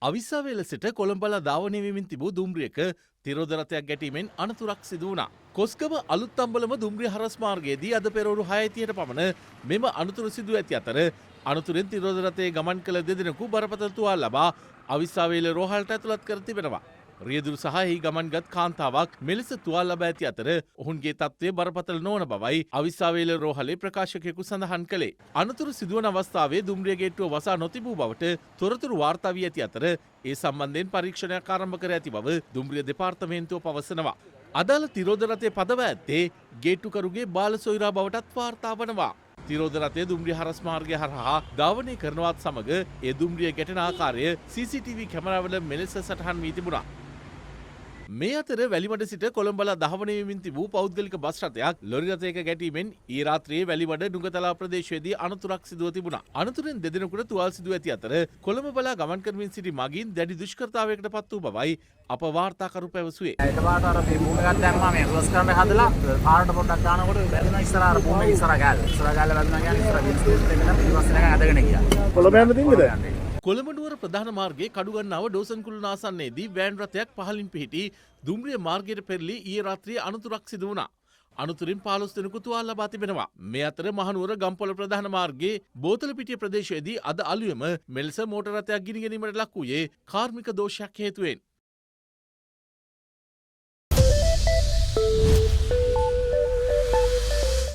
අවිස්සාවේල සිට කොළඹලා ධාවනය වෙමින් තිබූ දුම්රියක තිරෝධ රථයක් ගැටීමෙන් අනතුරක් සිදු වුණා. කොස්ගම අලුත්තම්බලම දුම්රිය හරස් මාර්ගයේදී අද පෙරවරු 6:30ට පමණ මෙම අනතුර සිදු ඇති අතර අනතුරෙන් තිරෝධ රථයේ ගමන් කළ දෙදෙනෙකු බරපතල තුවාල ලබා අවිස්සාවේල රෝහලට ඇතුළත් කර තිබෙනවා. රියදුරු සහ එහි ගමන්ගත් කාන්තාවක් මෙලෙස තුවාල ලබා ඇති අතර ඔවුන්ගේ තත්ත්වය බරපතල නොවන බවයි අවිස්සාවේල රෝහලේ ප්‍රකාශකයෙකු සඳහන් කළේ. අනතුරු සිදුවන අවස්ථාවේ දුම්රිය ගේට්ටුව වසා නොතිබූ බවට තොරතුරු වාර්තා වී ඇති අතර ඒ සම්බන්ධයෙන් පරීක්ෂණයක් ආරම්භ කර ඇති බව දුම්රිය දෙපාර්තමේන්තුව පවසනවා. අදාළ තිරෝධ රථය පදව ඇත්තේ ගේට්ටුකරුගේ බාල සොයුරා බවටත් වාර්තා වනවා. තිරෝධ රථය දුම්රිය හරස් මාර්ගය හරහා ධාවනය කරනවත් සමග ඒ දුම්රිය ගැටෙන ආකාරය CCTV කැමරාවල මෙලෙස සටහන් වී තිබුණා. මේ අතර වැලිමඩ සිට කොළඹලා ධාවනය වෙමින් තිබූ පෞද්ගලික බස් රථයක් ලොරි රථයක ගැටීමෙන් ඊ රාත්‍රියේ වැලිමඩ නුගතලා ප්‍රදේශයේදී අනතුරක් සිදුව තිබුණා. අනතුරෙන් දෙදෙනෙකුට තුවාල සිදුව ඇති අතර කොළඹ බලා ගමන් කරමින් සිටි මගීන් දැඩි දුෂ්කරතාවයකට පත් වූ බවයි අප වාර්තාකරු පැවසුවේ. එකපාරට අර මේ බූම එකක් දැම්මා මේ රිවර්ස් කරන්න හදලා කාරට පොඩ්ඩක් දානකොට වැදුනා ඉස්සරහ අර බූම එක ඉස්සරහ ගාල. ඉස්සරහ ගාල වැදුනා කියන්නේ ඉස්සරහ විස්කෝස් එකකට ඊපස්සේ නැග ඇදගෙන ගියා. කොළඹ යන්න තින්දද? කොළඹ නුවර ප්‍රධාන මාර්ගයේ කඩුගන්නාව ඩෝසන්කුළුණ ආසන්නයේදී වෑන් රථයක් පහළින් පිහිටි දුම්රිය මාර්ගයට පෙරළී ඊයේ රාත්‍රියේ අනතුරක් සිදු වුණා. අනතුරින් 15 දෙනෙකු තුවාල ලබා තිබෙනවා. මේ අතර මහනුවර ගම්පොළ ප්‍රධාන මාර්ගයේ බෝතලපිටිය ප්‍රදේශයේදී අද අලුයම මෙලෙස මෝටර රථයක් ගිනි ගැනීමට ලක් වූයේ කාර්මික දෝෂයක් හේතුවෙන්.